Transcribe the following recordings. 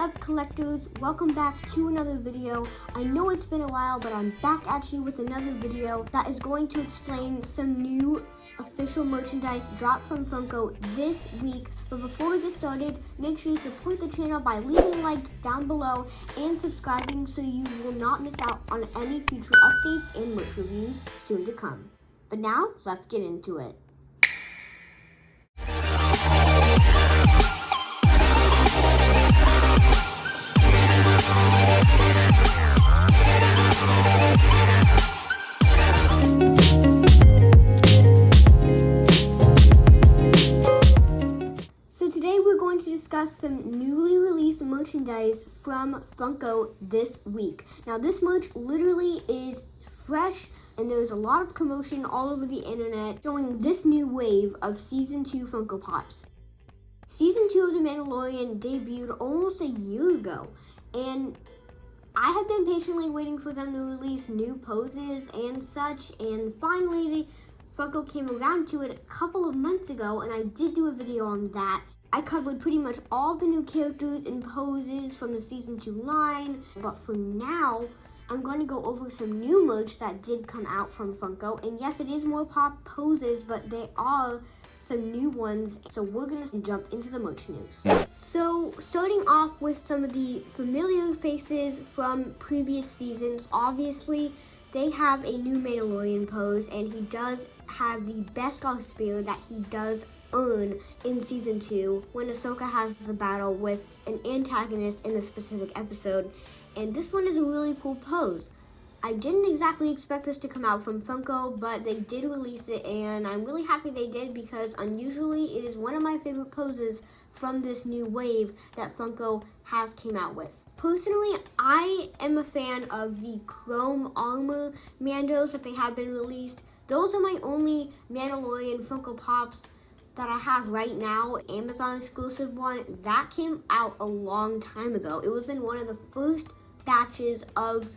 up, collectors? Welcome back to another video. I know it's been a while, but I'm back at you with another video that is going to explain some new official merchandise dropped from Funko this week. But before we get started, make sure you support the channel by leaving a like down below and subscribing so you will not miss out on any future updates and merch reviews soon to come. But now, let's get into it. So today we're going to discuss some newly released merchandise from Funko this week. Now this merch literally is fresh and there's a lot of commotion all over the internet showing this new wave of Season 2 Funko Pops. Season 2 of The Mandalorian debuted almost a year ago, and I have been patiently waiting for them to release new poses and such, and finally Funko came around to it a couple of months ago, and I did do a video on that. I covered pretty much all of the new characters and poses from the Season 2 line, but for now, I'm going to go over some new merch that did come out from Funko, and yes, it is more pop poses, but they are some new ones, so we're going to jump into the merch news. So, starting off with some of the familiar faces from previous seasons, obviously, they have a new Mandalorian pose, and he does have the best off spear that he does earn in Season 2 when Ahsoka has a battle with an antagonist in a specific episode, and this one is a really cool pose. I didn't exactly expect this to come out from Funko, but they did release it, and I'm really happy they did because unusually it is one of my favorite poses from this new wave that Funko has came out with. Personally, I am a fan of the chrome armor Mandos that they have been released. Those are my only Mandalorian Funko Pops that I have right now. Amazon exclusive one that came out a long time ago. It was in one of the first batches of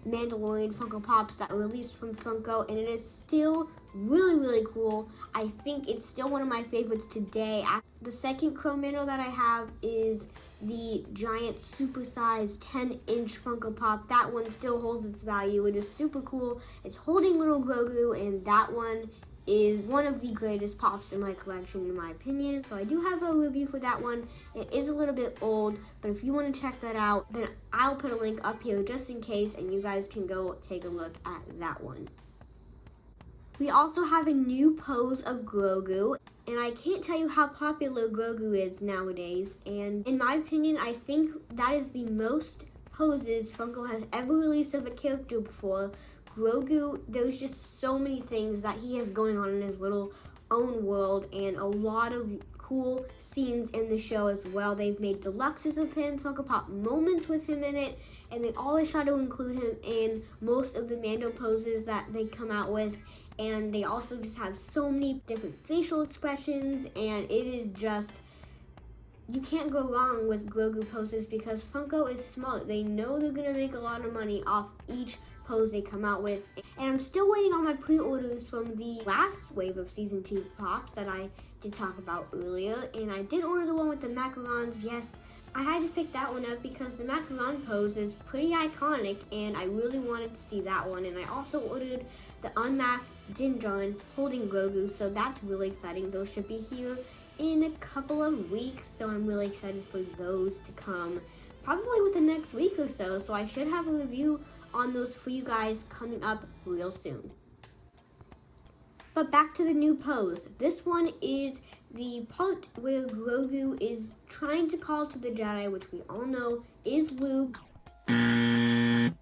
Mandalorian Funko Pops that were released from Funko, and it is still really cool. I think it's still one of my favorites today. The second Chrome Mando that I have is the giant supersized 10-inch Funko Pop. That one still holds its value. It is super cool. It's holding little Grogu, and that one is one of the greatest pops in my collection in my opinion. So I do have a review for that one. It is a little bit old, but if you want to check that out, then I'll put a link up here just in case, and you guys can go take a look at that one. We also have a new pose of Grogu, and I can't tell you how popular Grogu is nowadays, and in my opinion, I think that is the most poses Funko has ever released of a character before. Grogu, there's just so many things that he has going on in his little own world, and a lot of cool scenes in the show as well. They've made deluxes of him, Funko Pop moments with him in it, and they always try to include him in most of the Mando poses that they come out with. And they also just have so many different facial expressions, and it is just, you can't go wrong with Grogu poses because Funko is smart. They know they're gonna make a lot of money off each pose they come out with. And I'm still waiting on my pre-orders from the last wave of Season 2 Pops that I did talk about earlier, and I did order the one with the macarons. Yes, I had to pick that one up because the macaron pose is pretty iconic, and I really wanted to see that one. And I also ordered the unmasked Din Djarin holding Grogu, so that's really exciting. Those should be here in a couple of weeks, so I'm really excited for those to come probably within the next week or so. So I should have a review on those for you guys coming up real soon. But back to the new pose. This one is the part where Grogu is trying to call to the Jedi, which we all know is Luke.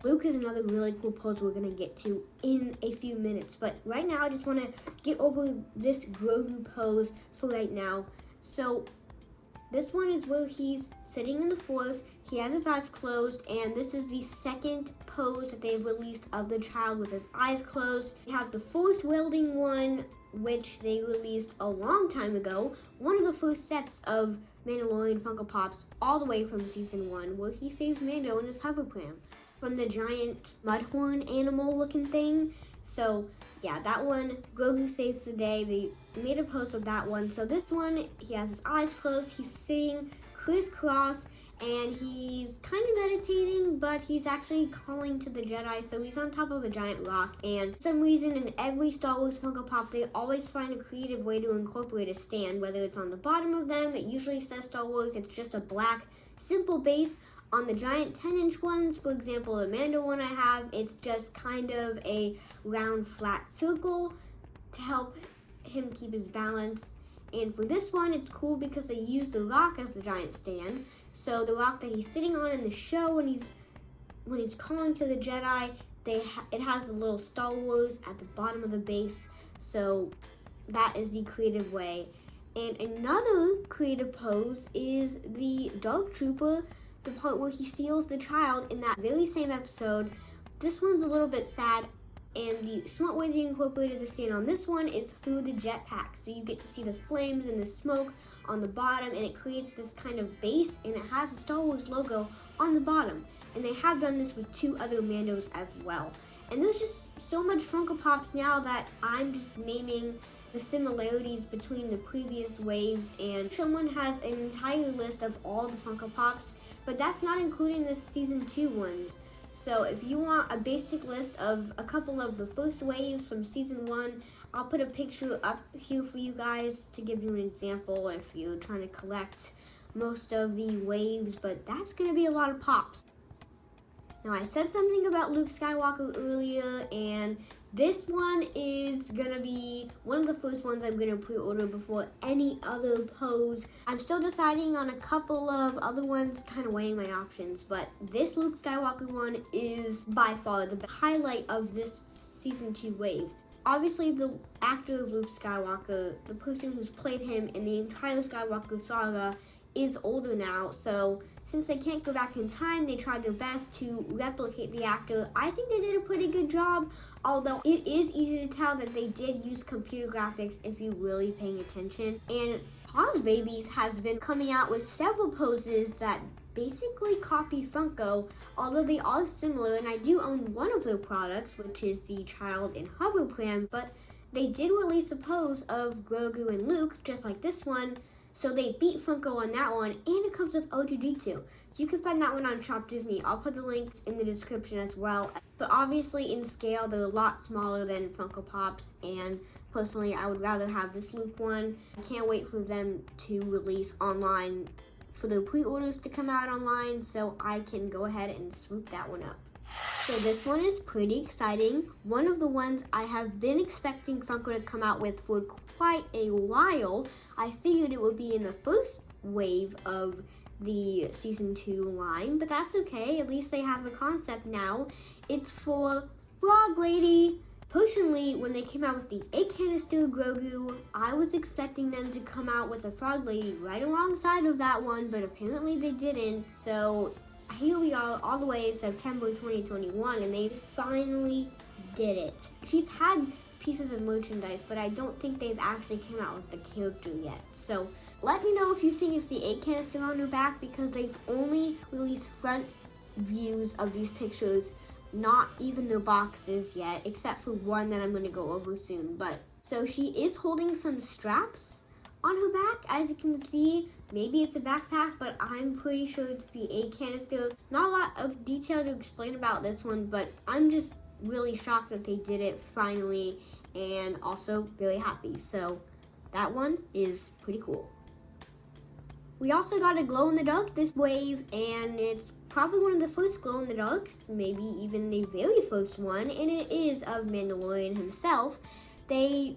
Luke is another really cool pose we're going to get to in a few minutes. But right now, I just want to get over this Grogu pose for right now. So this one is where he's sitting in the Force. He has his eyes closed, and this is the second pose that they've released of the child with his eyes closed. We have the Force wielding one, which they released a long time ago. One of the first sets of Mandalorian Funko Pops all the way from Season 1, where he saves Mando in his hovercraft from the giant mudhorn animal looking thing. So yeah, that one, Grogu saves the day. They made a pose of that one. So this one, he has his eyes closed. He's sitting crisscross, and he's kind of meditating, but he's actually calling to the Jedi. So he's on top of a giant rock, and for some reason in every Star Wars Funko Pop, they always find a creative way to incorporate a stand, whether it's on the bottom of them. It usually says Star Wars. It's just a black, simple base. On the giant 10-inch ones, for example, the Mando one I have, it's just kind of a round, flat circle to help him keep his balance. And for this one, it's cool because they use the rock as the giant stand. So the rock that he's sitting on in the show when he's calling to the Jedi, it has the little Star Wars at the bottom of the base. So that is the creative way. And another creative pose is the Dark Trooper, the part where he steals the child in that very same episode. This one's a little bit sad, and the smart way they incorporated the stand on this one is through the jetpack. So you get to see the flames and the smoke on the bottom, and it creates this kind of base, and it has a Star Wars logo on the bottom. And they have done this with 2 other Mandos as well. And there's just so much Funko Pops now that I'm just naming the similarities between the previous waves, and someone has an entire list of all the Funko Pops, but that's not including the season 2 ones. So if you want a basic list of a couple of the first waves from season 1, I'll put a picture up here for you guys to give you an example if you're trying to collect most of the waves, but that's going to be a lot of pops. Now, I said something about Luke Skywalker earlier, and this one is gonna be one of the first ones I'm gonna pre-order before any other pose. I'm still deciding on a couple of other ones, kind of weighing my options, but this Luke Skywalker one is by far the highlight of this season 2 wave. Obviously, the actor of Luke Skywalker, the person who's played him in the entire Skywalker saga, is older now, so since they can't go back in time, they tried their best to replicate the actor. I think they did a pretty good job, although it is easy to tell that they did use computer graphics if you're really paying attention. And Pause Babies has been coming out with several poses that basically copy Funko, although they are similar, and I do own one of their products, which is the Child in Hover Pram, but they did release a pose of Grogu and Luke, just like this one. So they beat Funko on that one, and it comes with R2-D2. So you can find that one on Shop Disney. I'll put the links in the description as well. But obviously in scale, they're a lot smaller than Funko Pops, and personally, I would rather have this Luke one. I can't wait for them to release online, for their pre-orders to come out online, so I can go ahead and swoop that one up. So this one is pretty exciting. One of the ones I have been expecting Funko to come out with for quite a while. I figured it would be in the first wave of the season 2 line, but that's okay. At least they have a concept now. It's for Frog Lady. Personally, when they came out with the 8 canister Grogu, I was expecting them to come out with a Frog Lady right alongside of that one, but apparently they didn't. So here we are all the way in September 2021, and they finally did it. She's had pieces of merchandise, but I don't think they've actually came out with the character yet. So let me know if you think it's the 8 canister on her back, because they've only released front views of these pictures, not even their boxes yet, except for one that I'm going to go over soon. But so she is holding some straps on her back, as you can see. Maybe it's a backpack, but I'm pretty sure it's the 8 canister. Not a lot of detail to explain about this one, but I'm just really shocked that they did it finally, and also really happy. So that one is pretty cool. We also got a glow-in-the-dark this wave, and it's probably one of the first glow-in-the-darks, maybe even the very first one, and it is of Mandalorian himself. A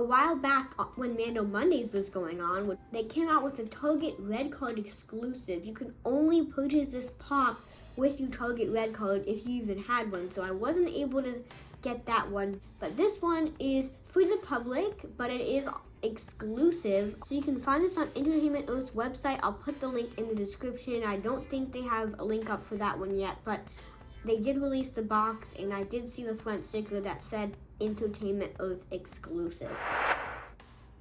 while back, when Mando Mondays was going on, they came out with a Target Red Card exclusive. You can only purchase this pop with your Target Red Card if you even had one, so I wasn't able to get that one. But this one is for the public, but it is exclusive. So you can find this on Entertainment Earth's website. I'll put the link in the description. I don't think they have a link up for that one yet, but they did release the box, and I did see the front sticker that said Entertainment Earth exclusive.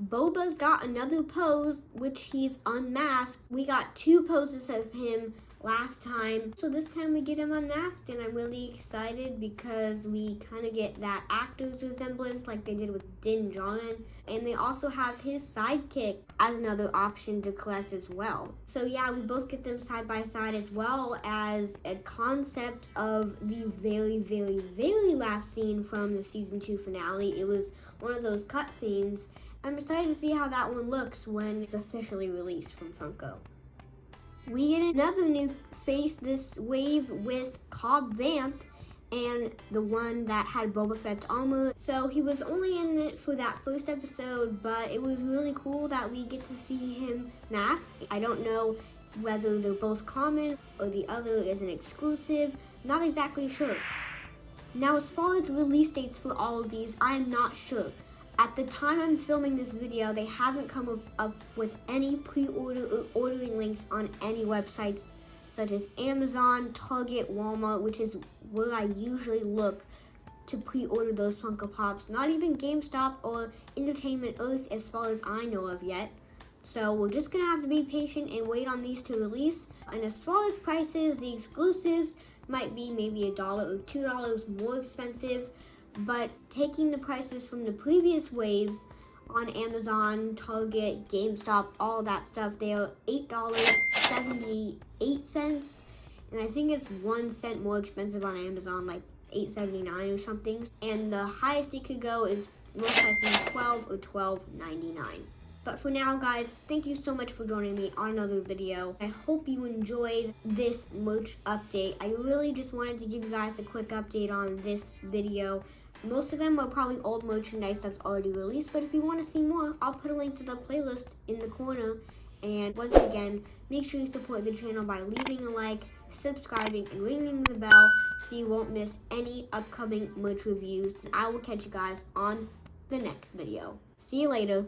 Boba's got another pose, which he's unmasked. We got 2 poses of him last time, so this time we get him unmasked, and I'm really excited because we kind of get that actor's resemblance like they did with Din Djarin, and they also have his sidekick as another option to collect as well. So yeah, we both get them side by side, as well as a concept of the very, very, very last scene from the season 2 finale. It was one of those cut scenes. I'm excited to see how that one looks when it's officially released from Funko. We get another new face this wave with Cobb Vamp, and the one that had Boba Fett's armor. So he was only in it for that first episode, but it was really cool that we get to see him masked. I don't know whether they're both common or the other is an exclusive. Not exactly sure. Now, as far as release dates for all of these, I am not sure. At the time I'm filming this video, they haven't come up with any pre-order or ordering links on any websites such as Amazon, Target, Walmart, which is where I usually look to pre-order those Funko Pops. Not even GameStop or Entertainment Earth as far as I know of yet. So we're just gonna have to be patient and wait on these to release. And as far as prices, the exclusives might be maybe $1 or $2 more expensive. But taking the prices from the previous waves on Amazon, Target, GameStop, all that stuff, they are $8.78, and I think it's 1 cent more expensive on Amazon, like $8.79 or something. And the highest it could go is most likely $12 or $12.99. But for now, guys, thank you so much for joining me on another video. I hope you enjoyed this merch update. I really just wanted to give you guys a quick update on this video. Most of them are probably old merchandise that's already released, but if you want to see more, I'll put a link to the playlist in the corner. And once again, make sure you support the channel by leaving a like, subscribing, and ringing the bell so you won't miss any upcoming merch reviews. And I will catch you guys on the next video. See you later.